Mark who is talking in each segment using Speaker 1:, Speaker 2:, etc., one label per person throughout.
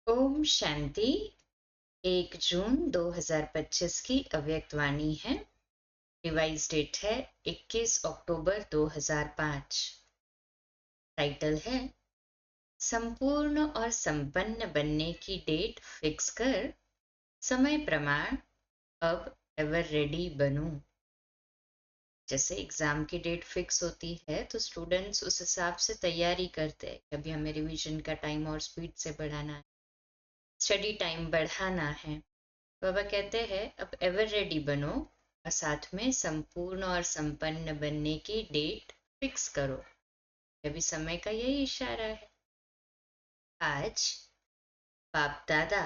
Speaker 1: ओम शांति। 1 जून 2025 की अव्यक्त वाणी है। रिवाइज डेट है 21 अक्टूबर 2005। टाइटल है संपूर्ण और संपन्न बनने की डेट फिक्स कर, समय प्रमाण अब एवर रेडी बनूं। जैसे एग्जाम की डेट फिक्स होती है तो स्टूडेंट्स उस हिसाब से तैयारी करते हैं कि अभी हमें रिवीजन का टाइम और स्पीड से बढ़ाना है, स्टडी टाइम बढ़ाना है। बाबा कहते हैं अब एवर रेडी बनो और साथ में संपूर्ण और संपन्न बनने की डेट फिक्स करो। अभी समय का यही इशारा है। आज बाप दादा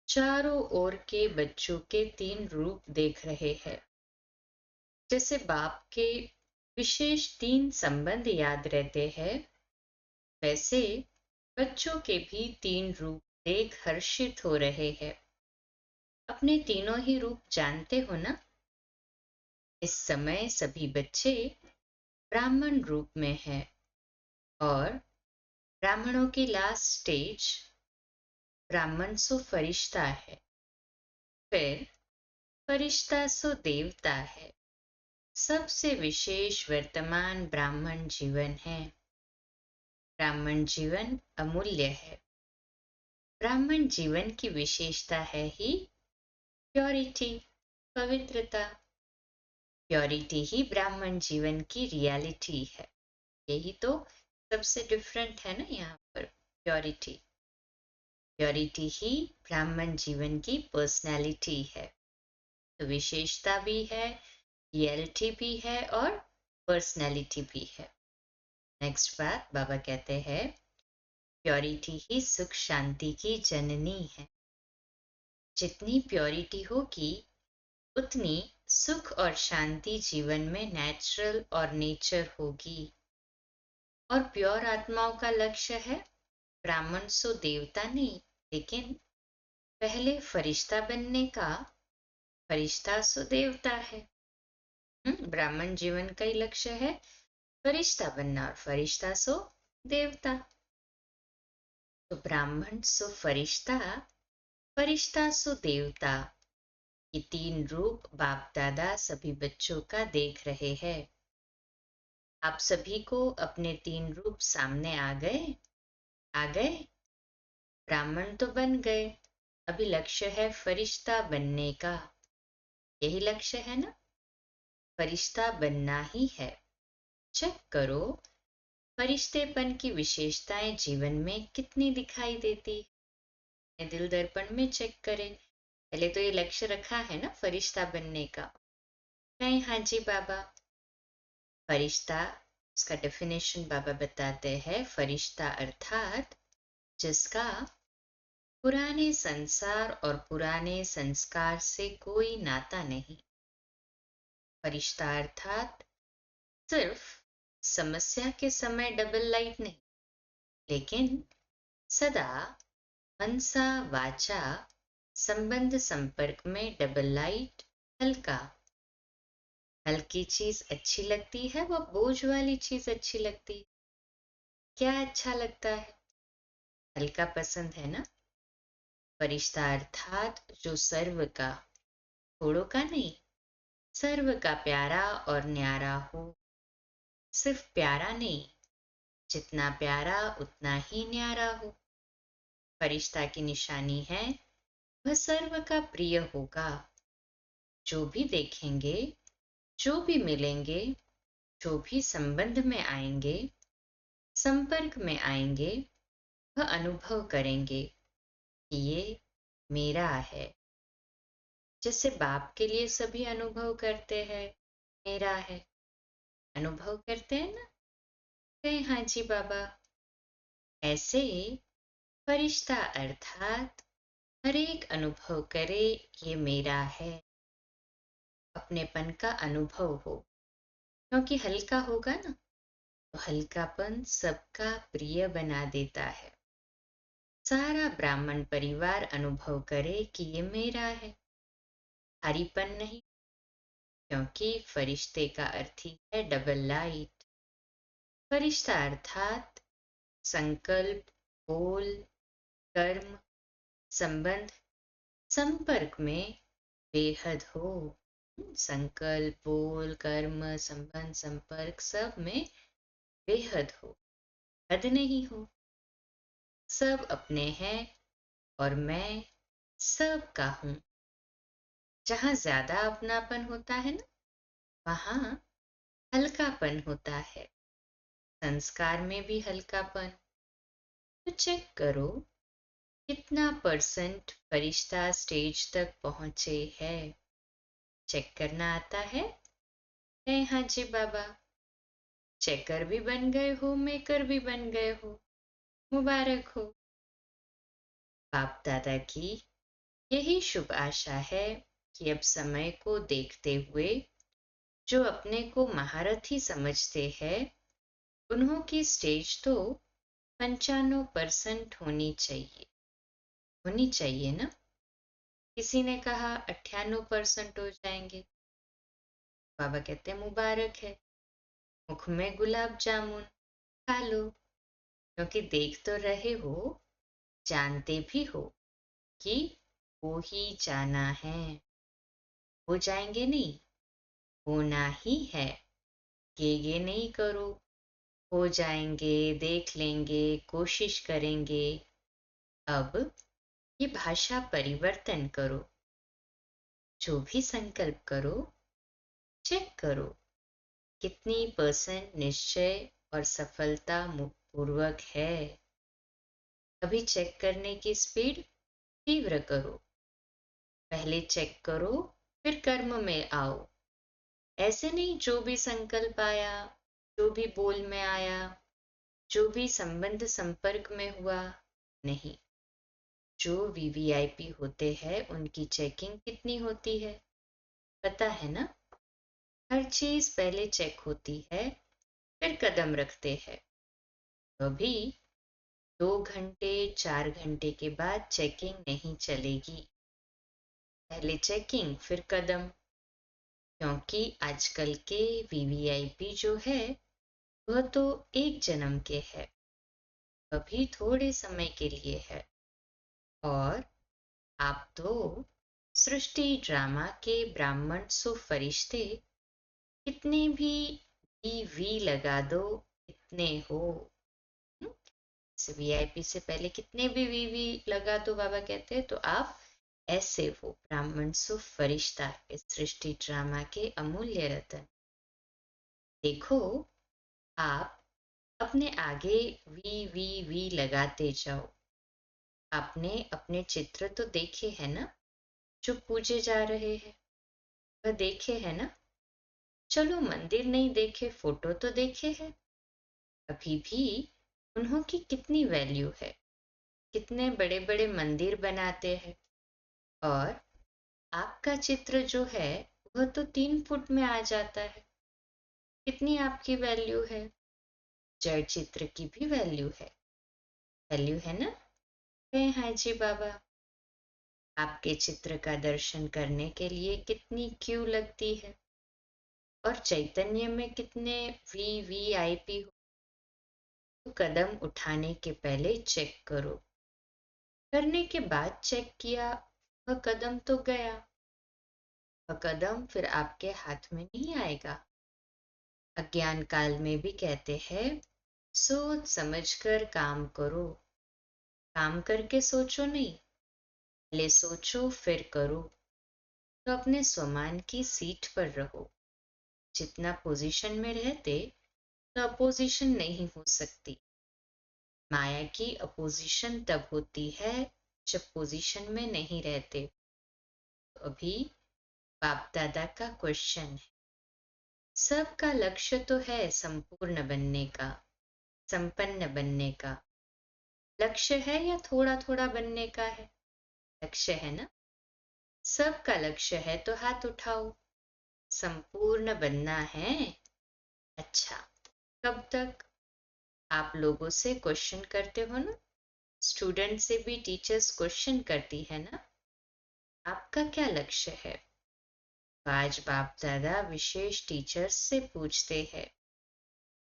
Speaker 1: चारों ओर के बच्चों के 3 रूप देख रहे हैं। जैसे बाप के विशेष 3 संबंध याद रहते हैं, वैसे बच्चों के भी 3 रूप देख हर्षित हो रहे हैं। अपने तीनों ही रूप जानते हो ना। इस समय सभी बच्चे ब्राह्मण रूप में हैं और ब्राह्मणों की लास्ट स्टेज ब्राह्मण सो फरिश्ता है, फिर फरिश्ता सो देवता है। सबसे विशेष वर्तमान ब्राह्मण जीवन है। ब्राह्मण जीवन अमूल्य है। ब्राह्मण जीवन की विशेषता है ही प्योरिटी, पवित्रता। प्योरिटी ही ब्राह्मण जीवन की रियलिटी है। यही तो सबसे डिफरेंट है ना यहाँ पर। प्योरिटी प्योरिटी ही ब्राह्मण जीवन की पर्सनैलिटी है। तो विशेषता भी है, रियलिटी भी है और पर्सनैलिटी भी है। नेक्स्ट बात बाबा कहते हैं प्योरिटी ही सुख शांति की जननी है। जितनी प्योरिटी होगी उतनी सुख और शांति जीवन में नेचुरल और नेचर होगी। और प्योर आत्माओं का लक्ष्य है ब्राह्मण सो देवता नहीं, लेकिन पहले फरिश्ता बनने का। फरिश्ता सो देवता है। ब्राह्मण जीवन का ही लक्ष्य है फरिश्ता बनना और फरिश्ता सो देवता। तो ब्राह्मण सो फरिश्ता, फरिश्ता सो देवता, ये 3 रूप बाप दादा सभी बच्चों का देख रहे हैं। आप सभी को अपने 3 रूप सामने आ गए। आ गए। ब्राह्मण तो बन गए, अभी लक्ष्य है फरिश्ता बनने का। यही लक्ष्य है ना, फरिश्ता बनना ही है। चेक करो फरिश्तेपन की विशेषताएं जीवन में कितनी दिखाई देती है। दिल दर्पण में चेक करें। पहले तो ये लक्ष्य रखा है ना फरिश्ता बनने का। कहीं हाँ जी बाबा। फरिश्ता, उसका डेफिनेशन बाबा बताते हैं। फरिश्ता अर्थात जिसका पुराने संसार और पुराने संस्कार से कोई नाता नहीं। फरिश्ता अर्थात सिर्फ समस्या के समय डबल लाइट नहीं, लेकिन सदा मनसा वाचा संबंध संपर्क में डबल लाइट। हल्का, हल्की चीज अच्छी लगती है, वो बोझ वाली चीज अच्छी लगती है। क्या अच्छा लगता है? हल्का पसंद है ना। फरिश्ता अर्थात जो सर्व का, थोड़ों का नहीं, सर्व का प्यारा और न्यारा हो। सिर्फ प्यारा नहीं, जितना प्यारा उतना ही न्यारा हो। फरिश्ता की निशानी है वह सर्व का प्रिय होगा। जो भी देखेंगे, जो भी मिलेंगे, जो भी संबंध में आएंगे, संपर्क में आएंगे, वह अनुभव करेंगे कि ये मेरा है। जैसे बाप के लिए सभी अनुभव करते हैं, मेरा है। अनुभव करते हैं ना। कहे हाँ जी बाबा। ऐसे फरिश्ता अर्थात हर एक अनुभव करे ये मेरा है। अपनेपन का अनुभव हो, क्योंकि हल्का होगा ना, तो हल्कापन सबका प्रिय बना देता है। सारा ब्राह्मण परिवार अनुभव करे कि ये मेरा है। भारीपन नहीं, क्योंकि फरिश्ते का अर्थ ही है डबल लाइट। फरिश्ता अर्थात संकल्प, बोल, कर्म संबंध संपर्क में बेहद हो। संकल्प, बोल, कर्म, संबंध, संपर्क सब में बेहद हो, हद नहीं हो। सब अपने हैं और मैं सब का हूं। जहां ज्यादा अपनापन होता है ना, वहां हल्कापन होता है। संस्कार में भी हल्कापन। तो चेक करो कितना परसेंट फरिश्ता स्टेज तक पहुंचे है। चेक करना आता है? हाँ जी बाबा। चेकर भी बन गए हो, मेकर भी बन गए हो। मुबारक हो। बाप दादा की यही शुभ आशा है कि अब समय को देखते हुए जो अपने को महारथी समझते हैं, उन्हों की स्टेज तो 95% होनी चाहिए ना। किसी ने कहा 98% हो जाएंगे। बाबा कहते हैं मुबारक है, मुख में गुलाब जामुन खा लो, क्योंकि देख तो रहे हो, जानते भी हो कि वो ही जाना है। हो जाएंगे नहीं, होना ही है। ये नहीं करो, हो जाएंगे, देख लेंगे, कोशिश करेंगे। अब ये भाषा परिवर्तन करो। जो भी संकल्प करो, चेक करो कितनी परसेंट निश्चय और सफलता पूर्वक है। अभी चेक करने की स्पीड तीव्र करो। पहले चेक करो, फिर कर्म में आओ। ऐसे नहीं जो भी संकल्प आया, जो भी बोल में आया, जो भी संबंध संपर्क में हुआ, नहीं। जो वीवीआईपी होते हैं उनकी चेकिंग कितनी होती है पता है ना। हर चीज पहले चेक होती है, फिर कदम रखते हैं। अभी 2 घंटे 4 घंटे के बाद चेकिंग नहीं चलेगी। पहले चेकिंग फिर कदम। क्योंकि आजकल के वीवीआईपी जो है वह तो एक जन्म के है, अभी थोड़े समय के लिए है। और आप तो सृष्टि ड्रामा के ब्राह्मण सो फरिश्ते, कितने भी वी लगा दो, इतने हो। वीआईपी से पहले कितने भी वी लगा दो, बाबा कहते हैं तो आप ऐसे हो ब्राह्मण सो फरिश्ता, इस सृष्टि ड्रामा के अमूल्य रतन। देखो आप अपने आगे वी लगाते जाओ। आपने अपने चित्र तो देखे हैं ना, जो पूजे जा रहे हैं, वह देखे हैं ना। चलो मंदिर नहीं देखे, फोटो तो देखे हैं। अभी भी उन्हों की कितनी वैल्यू है। कितने बड़े बड़े मंदिर बनाते हैं, और आपका चित्र जो है वह तो 3 फुट में आ जाता है। कितनी आपकी वैल्यू है। जड़ चित्र की भी वैल्यू है ना। हाँ जी बाबा। आपके चित्र का दर्शन करने के लिए कितनी क्यू लगती है, और चैतन्य में कितने वीवीआईपी हो। तो कदम उठाने के पहले चेक करो, करने के बाद चेक किया, वह कदम तो गया। वह कदम फिर आपके हाथ में नहीं आएगा। अज्ञान काल में भी कहते हैं सोच समझकर काम करो। काम करके सोचो नहीं, पहले सोचो फिर करो। तो अपने स्वमान की सीट पर रहो। जितना पोजीशन में रहते तो अपोजिशन नहीं हो सकती। माया की अपोजिशन तब होती है जब पोजीशन में नहीं रहते। तो अभी बाप दादा का क्वेश्चन है, सबका लक्ष्य तो है संपूर्ण बनने का, संपन्न बनने का। लक्ष्य है या थोड़ा थोड़ा बनने का है? लक्ष्य है ना। सबका लक्ष्य है तो हाथ उठाओ। संपूर्ण बनना है। अच्छा, कब तक? आप लोगों से क्वेश्चन करते हो ना, स्टूडेंट से भी टीचर्स क्वेश्चन करती है ना, आपका क्या लक्ष्य है? आज बाप दादा विशेष टीचर्स से पूछते हैं।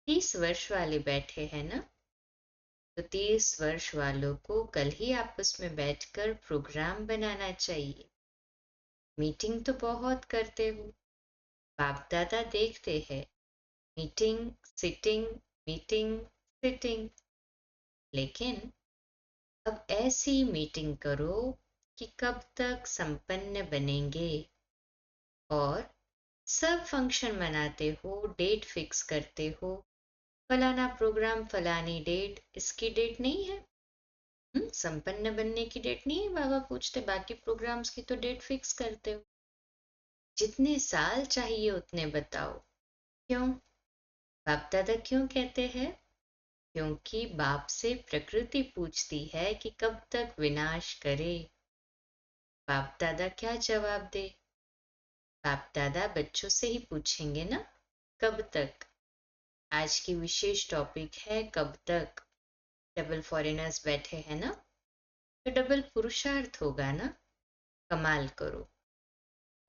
Speaker 1: 30 वर्ष वाले बैठे हैं ना, तो 30 वर्ष वालों को कल ही आपस में बैठकर प्रोग्राम बनाना चाहिए। मीटिंग तो बहुत करते हो, बाप दादा देखते हैं, मीटिंग सिटिंग, मीटिंग सिटिंग। लेकिन अब ऐसी मीटिंग करो कि कब तक संपन्न बनेंगे, और सब फंक्शन मनाते हो, डेट फिक्स करते हो, फलाना प्रोग्राम फलानी डेट, इसकी डेट नहीं है। संपन्न बनने की डेट नहीं है, बाबा पूछते, बाकी प्रोग्राम्स की तो डेट फिक्स करते हो। जितने साल चाहिए उतने बताओ। क्यों? बाप दादा क्यों कहते हैं? क्योंकि बाप से प्रकृति पूछती है कि कब तक विनाश करे। बाप दादा क्या जवाब दे? बाप दादा बच्चों से ही पूछेंगे ना, कब तक। आज की विशेष टॉपिक है कब तक। डबल फॉरेनर्स बैठे हैं ना, तो डबल पुरुषार्थ होगा ना। कमाल करो,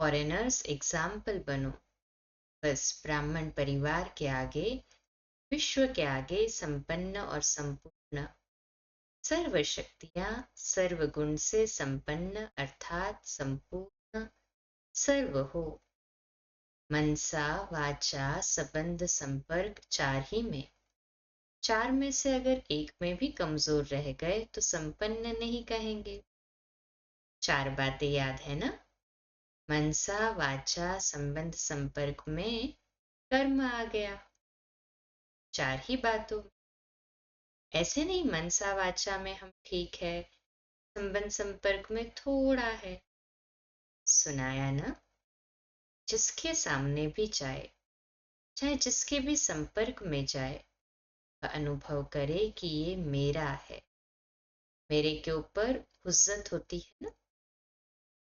Speaker 1: फॉरेनर्स एग्जाम्पल बनो। बस ब्राह्मण परिवार के आगे, विश्व के आगे संपन्न और संपूर्ण, सर्व शक्तियां सर्व गुण से संपन्न अर्थात संपूर्ण सर्व हो। मनसा वाचा संबंध संपर्क चार ही में, चार में से अगर एक में भी कमजोर रह गए तो संपन्न नहीं कहेंगे। चार बातें याद है ना? मनसा वाचा संबंध संपर्क में कर्म आ गया। चार ही बातों, ऐसे नहीं मनसा वाचा में हम ठीक है, संबंध संपर्क में थोड़ा है। सुनाया ना? जिसके सामने भी जाए, चाहे जिसके भी संपर्क में जाए, वह अनुभव करे कि ये मेरा है। मेरे के ऊपर हुज्जत होती है ना,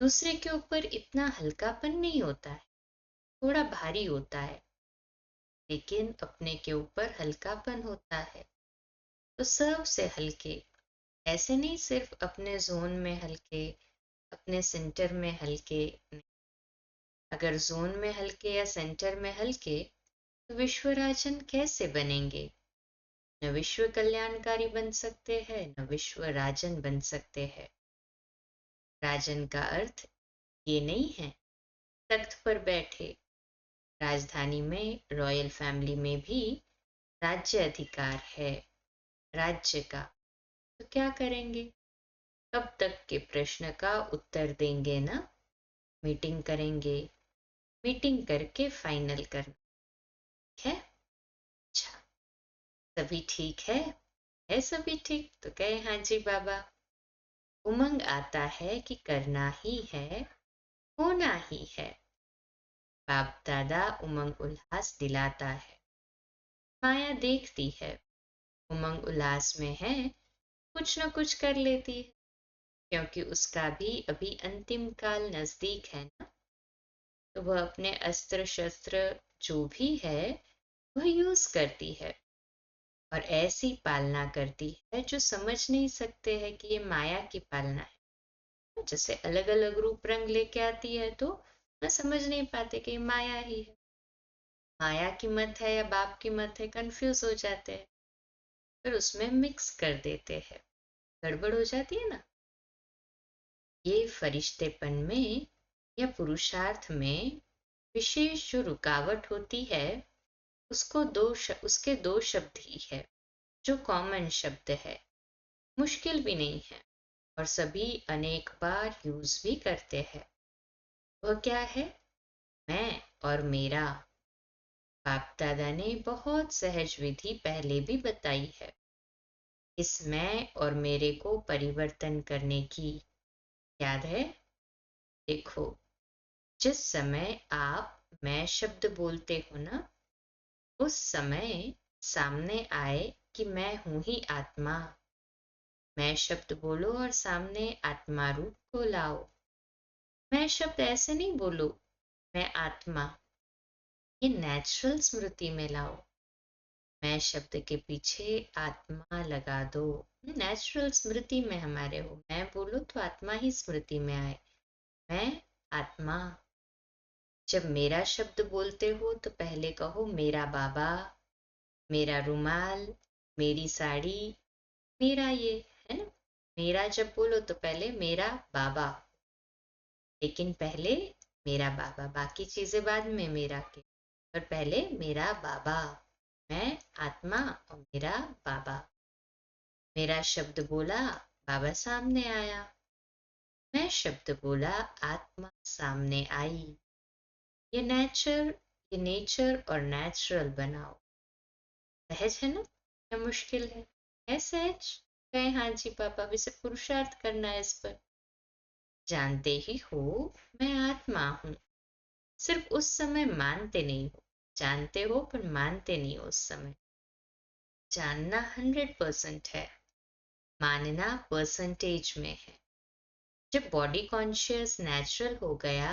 Speaker 1: दूसरे के ऊपर इतना हल्कापन नहीं होता है, थोड़ा भारी होता है, लेकिन अपने के ऊपर हल्कापन होता है। तो सबसे हल्के, ऐसे नहीं सिर्फ अपने जोन में हल्के, अपने सेंटर में हल्के। अगर जोन में हल्के या सेंटर में हल्के तो विश्वराजन कैसे बनेंगे? न विश्व कल्याणकारी बन सकते हैं, न विश्व राजन बन सकते हैं। राजन का अर्थ ये नहीं है तख्त पर बैठे। राजधानी में रॉयल फैमिली में भी राज्य अधिकार है, राज्य का। तो क्या करेंगे? कब तक के प्रश्न का उत्तर देंगे ना, मीटिंग करेंगे, मीटिंग करके फाइनल करना है। अच्छा, सभी ठीक है सभी ठीक? तो कहे हाँ जी बाबा। उमंग आता है कि करना ही है, होना ही है। बाप दादा उमंग उल्लास दिलाता है। माया देखती है, उमंग उल्लास में है, कुछ न कुछ कर लेती है, क्योंकि उसका भी अभी अंतिम काल नजदीक है ना। तो वह अपने अस्त्र शस्त्र जो भी है वह यूज करती है, और ऐसी पालना करती है जो समझ नहीं सकते हैं कि ये माया की पालना है। जैसे अलग अलग रूप रंग लेके आती है तो न समझ नहीं पाते कि ये माया ही है, माया की मत है या बाप की मत है, कंफ्यूज हो जाते हैं, फिर उसमें मिक्स कर देते हैं, गड़बड़ हो जाती है ना। ये फरिश्तेपन में या पुरुषार्थ में विशेष जो रुकावट होती है, उसके दो शब्द ही है जो कॉमन शब्द है, मुश्किल भी नहीं है, और सभी अनेक बार यूज भी करते हैं। वह क्या है? मैं और मेरा। बाप दादा ने बहुत सहज विधि पहले भी बताई है इस मैं और मेरे को परिवर्तन करने की। याद है? देखो, जिस समय आप मैं शब्द बोलते हो ना, उस समय सामने आए कि मैं हूं ही आत्मा। मैं शब्द बोलो और सामने आत्मा रूप को लाओ। मैं शब्द ऐसे नहीं बोलो, मैं आत्मा, ये नेचुरल स्मृति में लाओ। मैं शब्द के पीछे आत्मा लगा दो, नेचुरल स्मृति में हमारे हो। मैं बोलो तो आत्मा ही स्मृति में आए, मैं आत्मा। जब मेरा शब्द बोलते हो तो पहले कहो मेरा बाबा, मेरा रुमाल, मेरी साड़ी, मेरा ये, है ना। मेरा जब बोलो तो पहले मेरा बाबा, लेकिन पहले मेरा बाबा, बाकी चीजें बाद में मेरा के, पर पहले मेरा बाबा। मैं आत्मा और मेरा बाबा। मेरा शब्द बोला, बाबा सामने आया। मैं शब्द बोला, आत्मा सामने आई। ये नेचर और नेचुरल बनाओ। सहज है ना या मुश्किल है सहज। कहे हाँ जी पापा, अभी से पुरुषार्थ करना है इस पर। जानते ही हो मैं आत्मा हूं, सिर्फ उस समय मानते नहीं हो। जानते हो पर मानते नहीं हो उस समय। जानना 100% है, मानना परसेंटेज में है। जब बॉडी कॉन्शियस नेचुरल हो गया,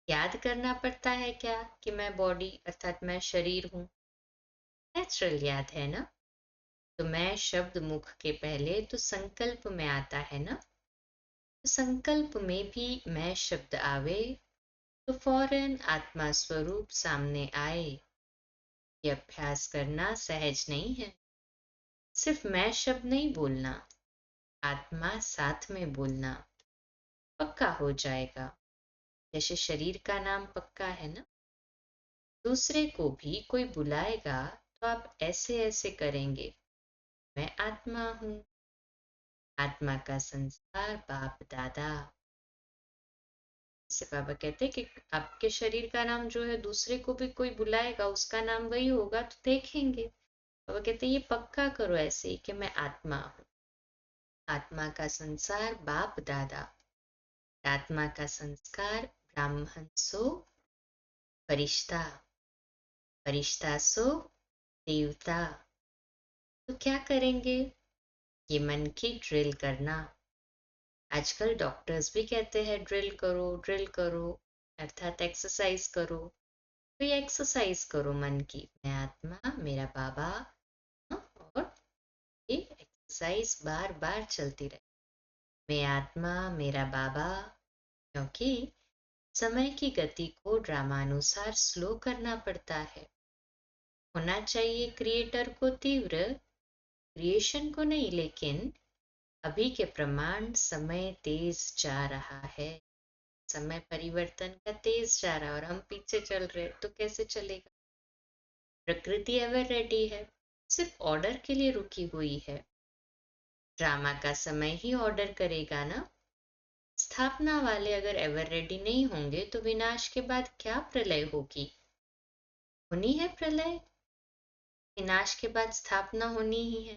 Speaker 1: याद करना पड़ता है क्या कि मैं बॉडी अर्थात मैं शरीर हूं। नेचुरल याद है ना। तो मैं शब्द मुख के पहले तो संकल्प में आता है ना। तो संकल्प में भी मैं शब्द आवे तो फौरन आत्मा स्वरूप सामने आए। ये अभ्यास करना सहज नहीं है। सिर्फ मैं शब्द नहीं बोलना, आत्मा साथ में बोलना। पक्का हो जाएगा, जैसे शरीर का नाम पक्का है ना। दूसरे को भी कोई बुलाएगा तो आप ऐसे ऐसे करेंगे, मैं आत्मा हूं। आत्मा का संस्कार बाप दादा। जैसे बाबा कहते हैं कि आपके शरीर का नाम जो है दूसरे को भी कोई बुलाएगा उसका नाम वही होगा, तो देखेंगे। बाबा कहते हैं ये पक्का करो ऐसे ही कि मैं आत्मा हूँ। आत्मा का संसार बाप दादा, आत्मा का संस्कार ब्राह्मण सो फरिश्ता, फरिश्ता सो देवता। तो क्या करेंगे, ये मन की ड्रिल करना। आजकल डॉक्टर्स भी कहते हैं ड्रिल करो अर्थात एक्सरसाइज करो। तो ये एक्सरसाइज करो मन की, मैं आत्मा मेरा बाबा। और ये एक्सरसाइज बार बार चलती रहे। मैं आत्मा मेरा बाबा। क्योंकि समय की गति को ड्रामानुसार स्लो करना पड़ता है। होना चाहिए क्रिएटर को तीव्र, क्रिएशन को नहीं, लेकिन अभी के प्रमाण समय तेज जा रहा है। समय परिवर्तन का तेज जा रहा है और हम पीछे चल रहे, तो कैसे चलेगा। प्रकृति एवर रेडी है, सिर्फ ऑर्डर के लिए रुकी हुई है। ड्रामा का समय ही ऑर्डर करेगा ना। स्थापना वाले अगर एवर रेडी नहीं होंगे तो विनाश के बाद क्या प्रलय होगी। होनी है प्रलय, विनाश के बाद स्थापना होनी ही है।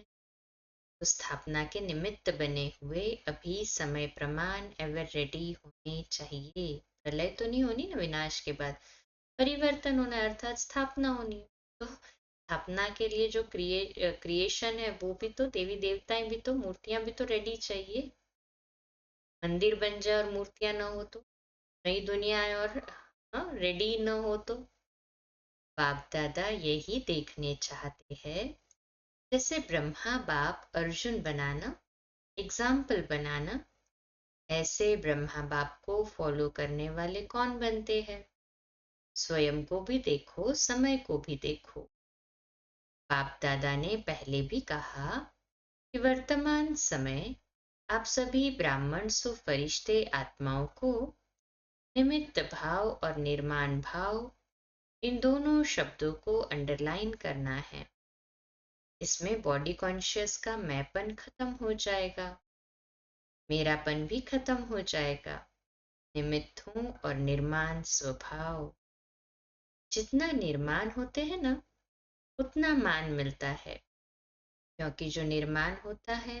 Speaker 1: तो स्थापना के निमित्त बने हुए अभी समय प्रमाण एवर रेडी होने चाहिए। प्रलय तो नहीं होनी ना विनाश के बाद, परिवर्तन होना अर्थात स्थापना होनी। तो स्थापना के लिए जो क्रिएशन है वो भी तो, देवी देवताएं भी तो, मूर्तियां भी तो रेडी चाहिए। मंदिर बन जाए और मूर्तियां ना हो तो, नई दुनिया आए और रेडी न हो तो। बाप दादा यही देखने चाहते हैं। जैसे ब्रह्मा बाप अर्जुन बनाना, एग्जाम्पल बनाना, ऐसे ब्रह्मा बाप को फॉलो करने वाले कौन बनते हैं। स्वयं को भी देखो, समय को भी देखो। बाप दादा ने पहले भी कहा कि वर्तमान समय आप सभी ब्राह्मण सो फरिश्ते आत्माओं को निमित्त भाव और निर्माण भाव, इन दोनों शब्दों को अंडरलाइन करना है। इसमें बॉडी कॉन्शियस का मैंपन खत्म हो जाएगा, मेरापन भी खत्म हो जाएगा। निमित्त हूं और निर्माण स्वभाव। जितना निर्माण होते हैं ना उतना मान मिलता है, क्योंकि जो निर्माण होता है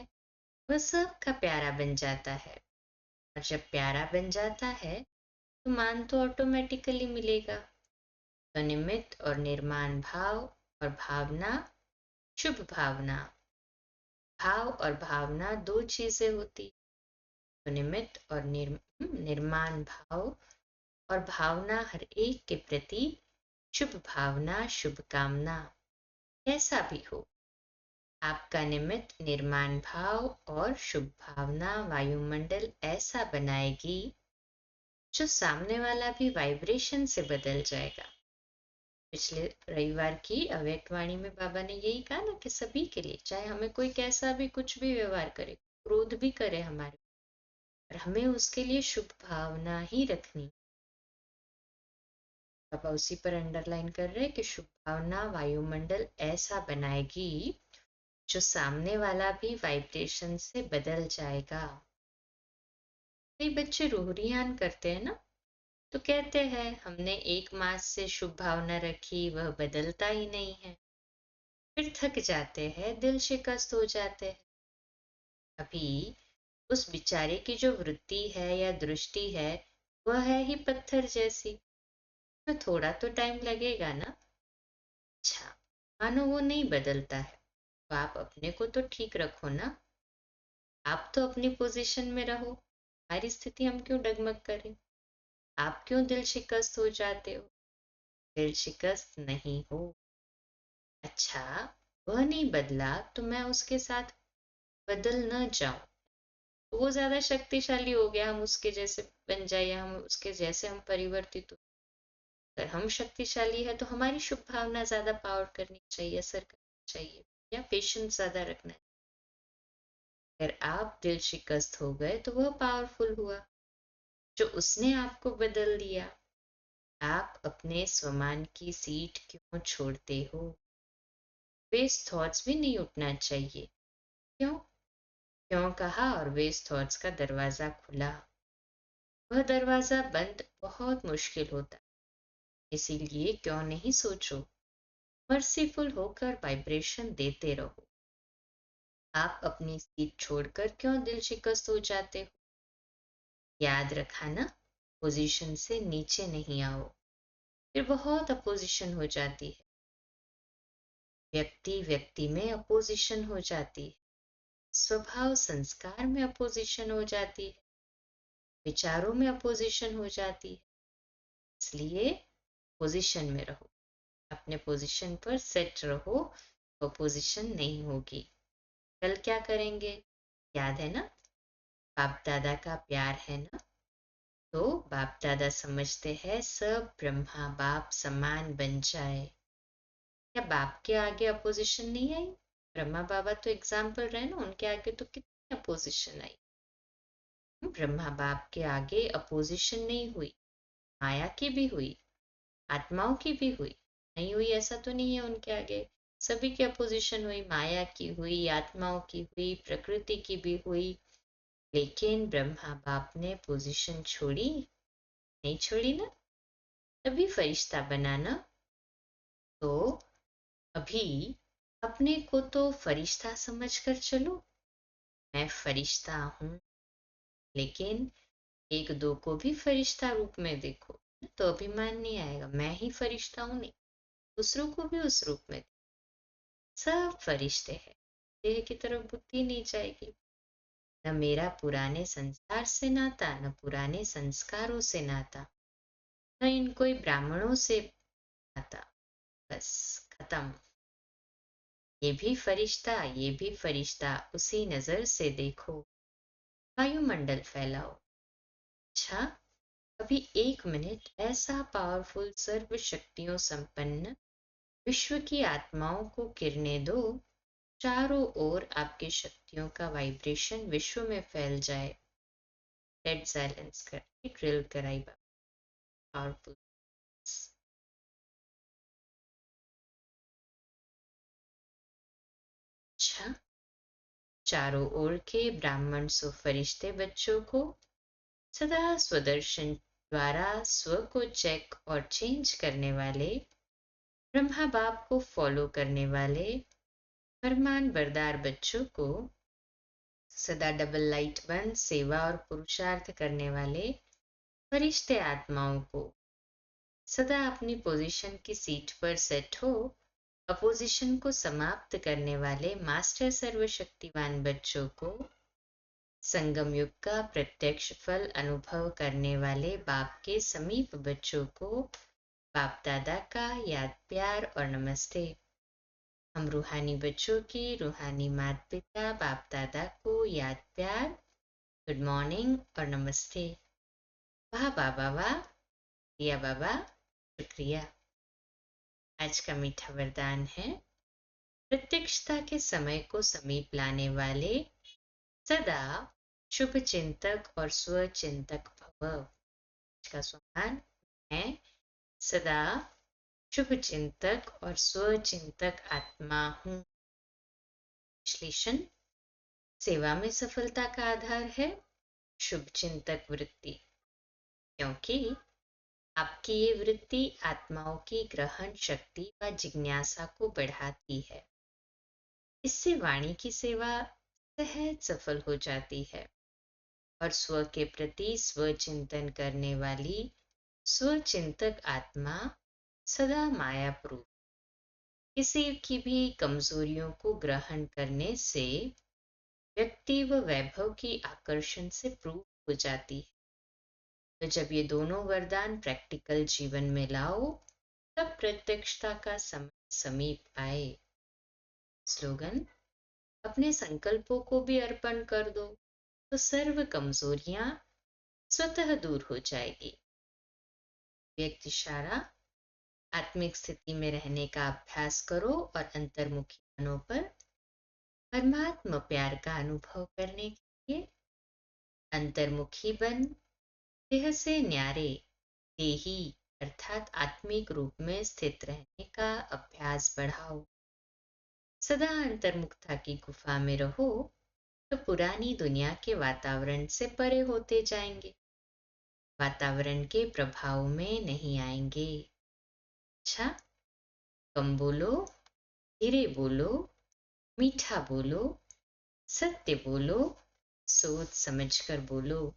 Speaker 1: वह सबका प्यारा बन जाता है। और जब प्यारा बन जाता है तो मान तो ऑटोमेटिकली मिलेगा। तो निमित्त और निर्माण भाव और भावना, शुभ भावना। भाव और भावना दो चीजें होती। तो निमित्त और निर्माण भाव और भावना, हर एक के प्रति शुभ भावना, शुभ कामना। कैसा भी हो, आपका निमित्त निर्माण भाव और शुभ भावना वायुमंडल ऐसा बनाएगी जो सामने वाला भी वाइब्रेशन से बदल जाएगा। पिछले रविवार की अव्यक्त वाणी में बाबा ने यही कहा ना कि सभी के लिए, चाहे हमें कोई कैसा भी कुछ भी व्यवहार करे, क्रोध भी करे हमारे, पर हमें उसके लिए शुभ भावना ही रखनी। पापा उसी पर अंडरलाइन कर रहे हैं कि शुभ भावना वायुमंडल ऐसा बनाएगी जो सामने वाला भी वाइब्रेशन से बदल जाएगा। कई बच्चे रूहरियान करते हैं ना, तो कहते हैं हमने 1 मास से शुभ भावना रखी, वह बदलता ही नहीं है। फिर थक जाते हैं, दिल शिकस्त हो जाते हैं। अभी उस बेचारे की जो वृत्ति है या दृष्टि है, वह है ही पत्थर जैसी, तो थोड़ा तो टाइम लगेगा ना। अच्छा, मानो वो नहीं बदलता है, तो आप अपने को तो ठीक रखो ना। आप तो अपनी पोजीशन में रहो, हमारी स्थिति हम क्यों डगमग करें? आप क्यों दिल शिकस्त हो जाते हो? दिल शिकस्त नहीं हो। अच्छा, वह नहीं बदला तो मैं उसके साथ बदल न जाऊं, तो वो ज्यादा शक्तिशाली हो गया, हम उसके जैसे बन जाए या हम उसके जैसे हम परिवर्तित हो। अगर हम शक्तिशाली है तो हमारी शुभ भावना ज्यादा पावर करनी चाहिए, असर करनी चाहिए, या पेशेंस ज्यादा रखना है। अगर आप दिल शिकस्त हो गए तो वह पावरफुल हुआ जो उसने आपको बदल दिया। आप अपने स्वमान की सीट क्यों छोड़ते हो? वेस्ट थॉट्स भी नहीं उठना चाहिए। क्यों? क्यों कहा और वेस्ट थॉट्स का दरवाजा खुला। वह दरवाजा बंद बहुत मुश्किल होता है, इसीलिए क्यों नहीं सोचो, मर्सीफुल होकर वाइब्रेशन देते रहो। आप अपनी सीट छोड़कर क्यों दिल शिकस्त हो जाते हो? याद रखा ना, पोजीशन से नीचे नहीं आओ, फिर बहुत अपोजिशन हो जाती है। व्यक्ति व्यक्ति में अपोजिशन हो जाती है, स्वभाव संस्कार में अपोजिशन हो जाती है, विचारों में अपोजिशन हो जाती है। इसलिए पोजीशन में रहो, अपने पोजीशन पर सेट रहो, अपोजिशन नहीं होगी। कल क्या करेंगे? याद है ना, बाप दादा का प्यार है ना, तो बाप दादा समझते हैं सब ब्रह्मा बाप समान बन जाए। क्या बाप के आगे अपोजिशन नहीं आई? ब्रह्मा बाबा तो एग्जाम्पल रहे ना, उनके आगे तो कितनी अपोजिशन आई। ब्रह्मा बाप के आगे अपोजिशन नहीं हुई, माया की भी हुई, आत्माओं की भी हुई। नहीं हुई ऐसा तो नहीं है, उनके आगे सभी की अपोजिशन हुई, माया की हुई, आत्माओं की हुई, प्रकृति की भी हुई। लेकिन ब्रह्मा बाप ने पोजीशन छोड़ी नहीं? छोड़ी ना, तभी फरिश्ता बनाना। तो अभी अपने को तो फरिश्ता समझकर चलो, मैं फरिश्ता हूं, लेकिन एक दो को भी फरिश्ता रूप में देखो, तो अभिमान नहीं आएगा, मैं ही फरिश्ता हूं, नहीं, दूसरों को भी उस रूप में। सब फरिश्ते हैं, देह की तरफ बुद्धि नहीं जाएगी। न मेरा पुराने संसार से नाता, न पुराने संस्कारों से नाता, न इन कोई ब्राह्मणों से नाता, बस खत्म। ये भी फरिश्ता, ये भी फरिश्ता, उसी नजर से देखो, वायुमंडल फैलाओ। अच्छा, अभी 1 मिनट ऐसा पावरफुल सर्व शक्तियों संपन्न विश्व की आत्माओं को किरणें दो, चारों ओर आपकी शक्तियों का वाइब्रेशन विश्व में फैल जाए। डेड साइलेंस कर ड्रिल कराई पावरफुल। अच्छा, चारों ओर के ब्राह्मण सो फरिश्ते बच्चों को सदा स्वदर्शन द्वारा स्व को चेक और चेंज करने वाले, ब्रह्मा बाप को फॉलो करने वाले फरमान बरदार बच्चों को, सदा डबल लाइट बंद सेवा और पुरुषार्थ करने वाले फरिश्ते आत्माओं को, सदा अपनी पोजीशन की सीट पर सेट हो, अपोजिशन को समाप्त करने वाले मास्टर सर्वशक्तिवान बच्चों को, संगम युग का प्रत्यक्ष फल अनुभव करने वाले बाप के समीप बच्चों को, बाप दादा का याद प्यार और नमस्ते। हम रूहानी बच्चों की रूहानी माता पिता बाप दादा को याद प्यार, गुड मॉर्निंग और नमस्ते। वाह बाबा वाह, दिया बाबा, शुक्रिया। आज का मीठा वरदान है, प्रत्यक्षता के समय को समीप लाने वाले सदा शुभ चिंतक और स्वचिंतक भव। आज का स्वमान है, सदा शुभ चिंतक और स्वचिंतक आत्मा हूँ। विश्लेषण, सेवा में सफलता का आधार है शुभ चिंतक वृत्ति, क्योंकि आपकी ये वृत्ति आत्माओं की ग्रहण शक्ति व जिज्ञासा को बढ़ाती है। इससे वाणी की सेवा सहज सफल हो जाती है और स्व के प्रति स्वचिंतन करने वाली स्वचिंतक आत्मा सदा मायाप्रूप, किसी की भी कमजोरियों को ग्रहण करने से व्यक्ति व वैभव की आकर्षण से प्रूव हो जाती है। तो जब ये दोनों वरदान प्रैक्टिकल जीवन में लाओ, तब प्रत्यक्षता का समय समीप आए। स्लोगन, अपने संकल्पों को भी अर्पण कर दो तो सर्व कमजोरियां स्वतः दूर हो जाएगी। व्यक्ति इशारा, आत्मिक स्थिति में रहने का अभ्यास करो और अंतर्मुखी बनो पर परमात्मा प्यार का अनुभव करने के लिए अंतर्मुखी बन देह से न्यारे देही अर्थात आत्मिक रूप में स्थित रहने का अभ्यास बढ़ाओ। सदा अंतर्मुखता की गुफा में रहो तो पुरानी दुनिया के वातावरण से परे होते जाएंगे, वातावरण के प्रभाव में नहीं आएंगे। अच्छा, कम बोलो, धीरे बोलो, मीठा बोलो, सत्य बोलो, सोच समझकर बोलो।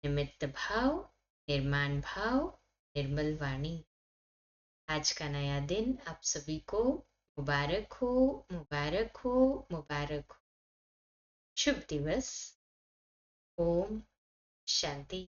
Speaker 1: निमित्त भाव, निर्माण भाव, निर्मल वाणी। आज का नया दिन आप सभी को मुबारक हो, मुबारक हो, मुबारक हो। शुभ दिवस। ओम शांति।